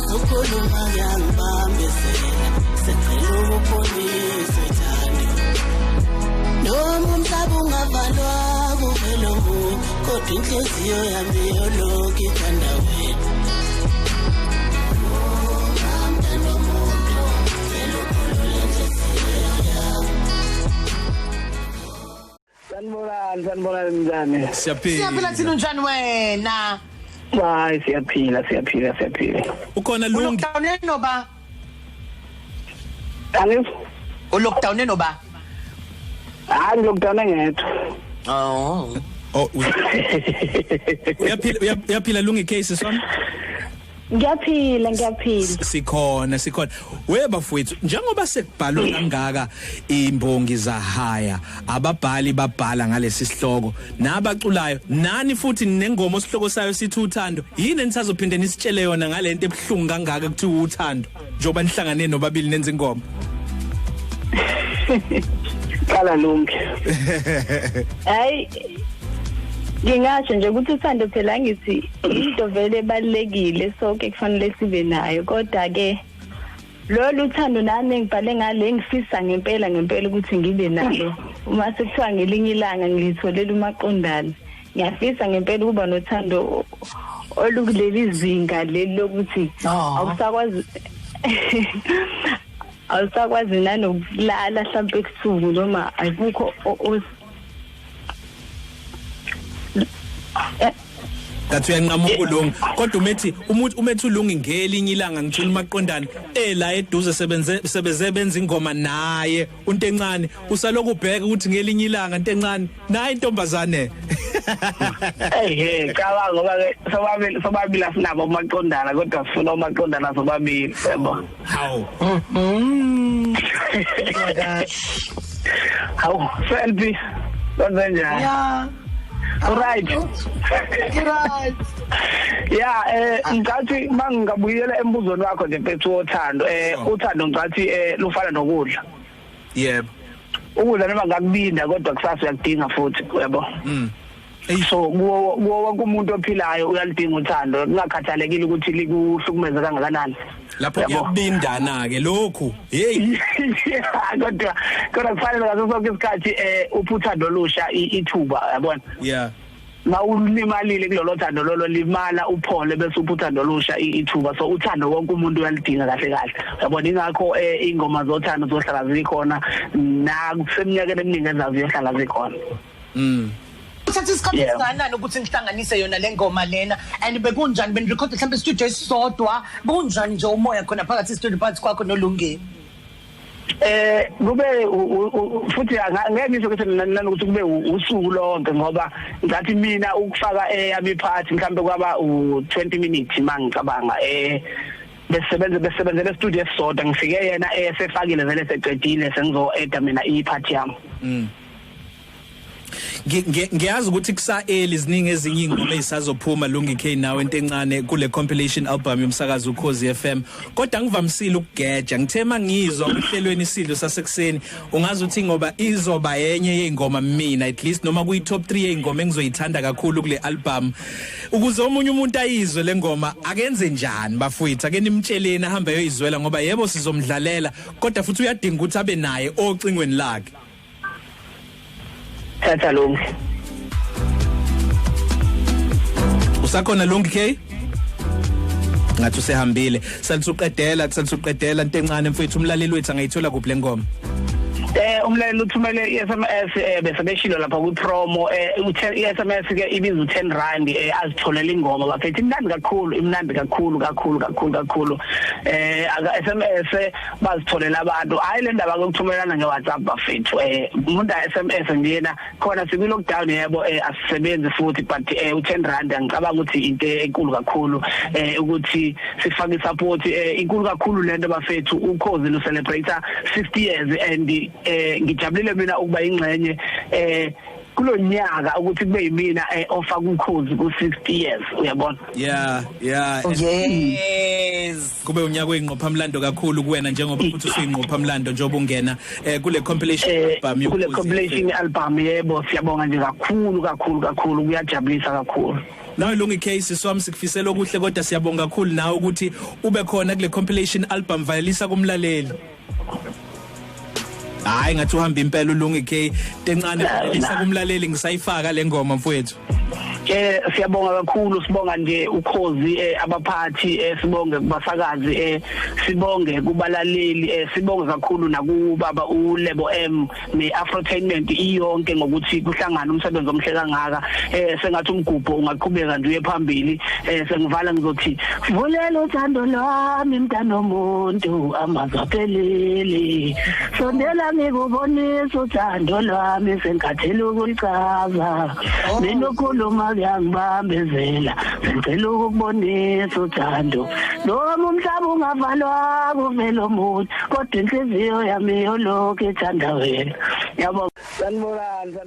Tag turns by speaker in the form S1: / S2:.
S1: usukhuluma ngiyangibambezela secela ukupolisa thando noma umhlaba ungavalwa kuvelo nguwe kodwa inhliziyo yami yolokhu ithanda wena
S2: Sanibonani njani?
S3: Siyaphila thina njani wena?
S2: Hayi siyaphila.
S3: Ukhona lungi? Lockdown enoba?
S2: Angifu?
S3: Lockdown enoba?
S2: Hayi lockdown ngedwa.
S3: Oh. Uyaphila lungi cases wami?
S4: Ngiyaphila.
S3: Sikhona. Webafowethu, njengoba sekubhalwe kangaka imbongi zahaya, ababhali babhala ngalesi sihloko, nabaculayo, nani futhi nengoma osihloko sayo sithi uthando. Yini enisazophinde nisitshele yona ngalento ebhlungu kangaka kuthi uthando? Njoba nihlangane nobabili nenza ingoma.
S2: Kala lungi.
S4: Hayi ngingasho nje ukuthi uthando phela ngithi into vele ebalekile sonke kufanele sibe nayo kodwa ke lolu uthando nami engibhale ngale ngifisa ngempela ukuthi ngibe nalo uma sekuthiwa ngelinye ilanga ngilitholela umaqondana ngiyafisa ngempela ukuba nothando olukuleli zinga leli lokuthi awusakwazi nanokulala mhlawumbe ebusuku noma ayikho
S3: Kathi uyanqamuka ulungi kodwa umethi ulungi ngelinye ilanga ngithula umaqondana la eduze sebeze benza ingoma naye untencane usaloku ubheka ukuthi ngelinye ilanga intencane naye intombazane
S2: Kawa ngoba ke sobabili asinabo umaqondana kodwa sifuna umaqondana sobabili yebo
S3: Hawu
S2: Hawu selfie konzenjani
S4: Yeah
S2: Right. Yeah, ngathi mangingabuyela embuzweni wakho nje mfethu wothando uthando ngathi lufana nokudla.
S3: Yebo.
S2: Ukudla noma ngakubinda kodwa kusasa uyakudinga futhi yabo. So wonke umuntu ophilayo uyalidinga uthando kungakhathalekile ukuthi likuhlukumeza kangakanani.
S3: Lapho kuyabindana ke lokhu hey
S2: kodwa kufanele ngaso sonke isikhathi uphuthando olusha ithuba yabona
S3: yeah
S2: mawulimalile kulolo thando lolo limala uphole bese uphuthando olusha ithuba so uthando wonke umuntu uyalidinga kahle yabona ingakho ingoma zothando zohlala zikhona na kuseminyakeni eminingi ezazi yohlala zikhona
S3: Uthatha isikhathi esinganani ukuthi ngihlanganise yona le ngoma lena and bekunjani benirecord mhlawumbe studio esisodwa kunjani nje umoya khona phakathi studio phakathi kwakho noLungile
S2: kube futhi angeke ngisho ukuthi nanokuthi kube usuku lonke ngoba ngathi mina ukufaka yami party mhlambe kwaba u20 minutes mangicabanga besebenzele studio esisodwa ngifike yena esefakile vele seqedile sengizo eda mina iparty yami
S3: Ngiyazi ukuthi kusa ziningi ezinye ingoma ezisazophuma Lungi K nawe entencane kule compilation album yomsakazo uKhozi FM kodwa ngivamisile ukugeja ngithema ngizwa uhlelweni isidlo sasekuseni ungazi uthi ngoba izoba yenye yeingoma mina at least noma kuyi top 3 yeingoma engizoyithanda kakhulu kule album ukuze omunye umuntu ayizwe lengoma akenze njani bafowethu ake nimtsheleni ahambe yoyizwela ngoba yebo sizomdlalela kodwa futhi uyadinga ukuthi abe naye ocingweni lakhe
S2: Thatha Lungi.
S3: Usakhona Lungi K? Ngathi usehambile. Salithuqedela intencane mfethu umlaleli wethu angayithola kuphi lengoma.
S2: Umlaleli uthumele iSMS bese beshilo lapha ku promo iSMS ke ibiza u10 rand azitholela ingoma bafethi imnandi kakhulu aka SMS bazitholela abantu hayi le ndaba kokuthumelana ngeWhatsApp bafethu umuntu SMS ngiyena khona siku lockdown yebo asisebenzi futhi but u10 rand ngicabanga ukuthi into enkulu kakhulu ukuthi sifake support inkulu kakhulu lento bafethu uKhozi lo celebrate 50 years and ngijabulile mina ukuba ingxenye kulonyaka ukuthi kube yimina offer kuKhozi ku60 years uyabona
S3: yeah
S4: yes
S3: kube unyaka oyinqophamlando kakhulu kuwena njengoba futhi usuyinqophamlando njengoba ungena kule compilation album
S2: kule compilation album yebo siyabonga nje kakhulu kuyajabulisa kakhulu
S3: nawe Lungi Case swami sikufisela okuhle kodwa siyabonga kakhulu nawe ukuthi ube khona kule compilation album Vayelisa kumlaleli. Hayi ngathi uhamba impela uLungi K tencane Vayelisa kumlaleli ngisayifaka le ngoma mfowethu.
S2: Siyabonga kakhulu sibonga nje ukhozi abaphathi sibonge kubasakazi sibonge kubalaleli sibonge kakhulu nakubaba uLebo M neAfrotainment iyonke ngokuthi kuhlangana umsebenzi omhle kangaka sengathi umgubho ungaqhubeka nje uye phambili sengivala ngizothi vulela uthando lwami mntana womuntu amazaphelele sondela ngikubonisa uthando lwami sengathela ukulichaza nenokhuluma yangibambezela ngicela ukubonisa uthando noma umhlaba ungavalwa kuvela umuntu kodwa inhliziyo yami yolokhu ithanda wena. Yabo sanibonani.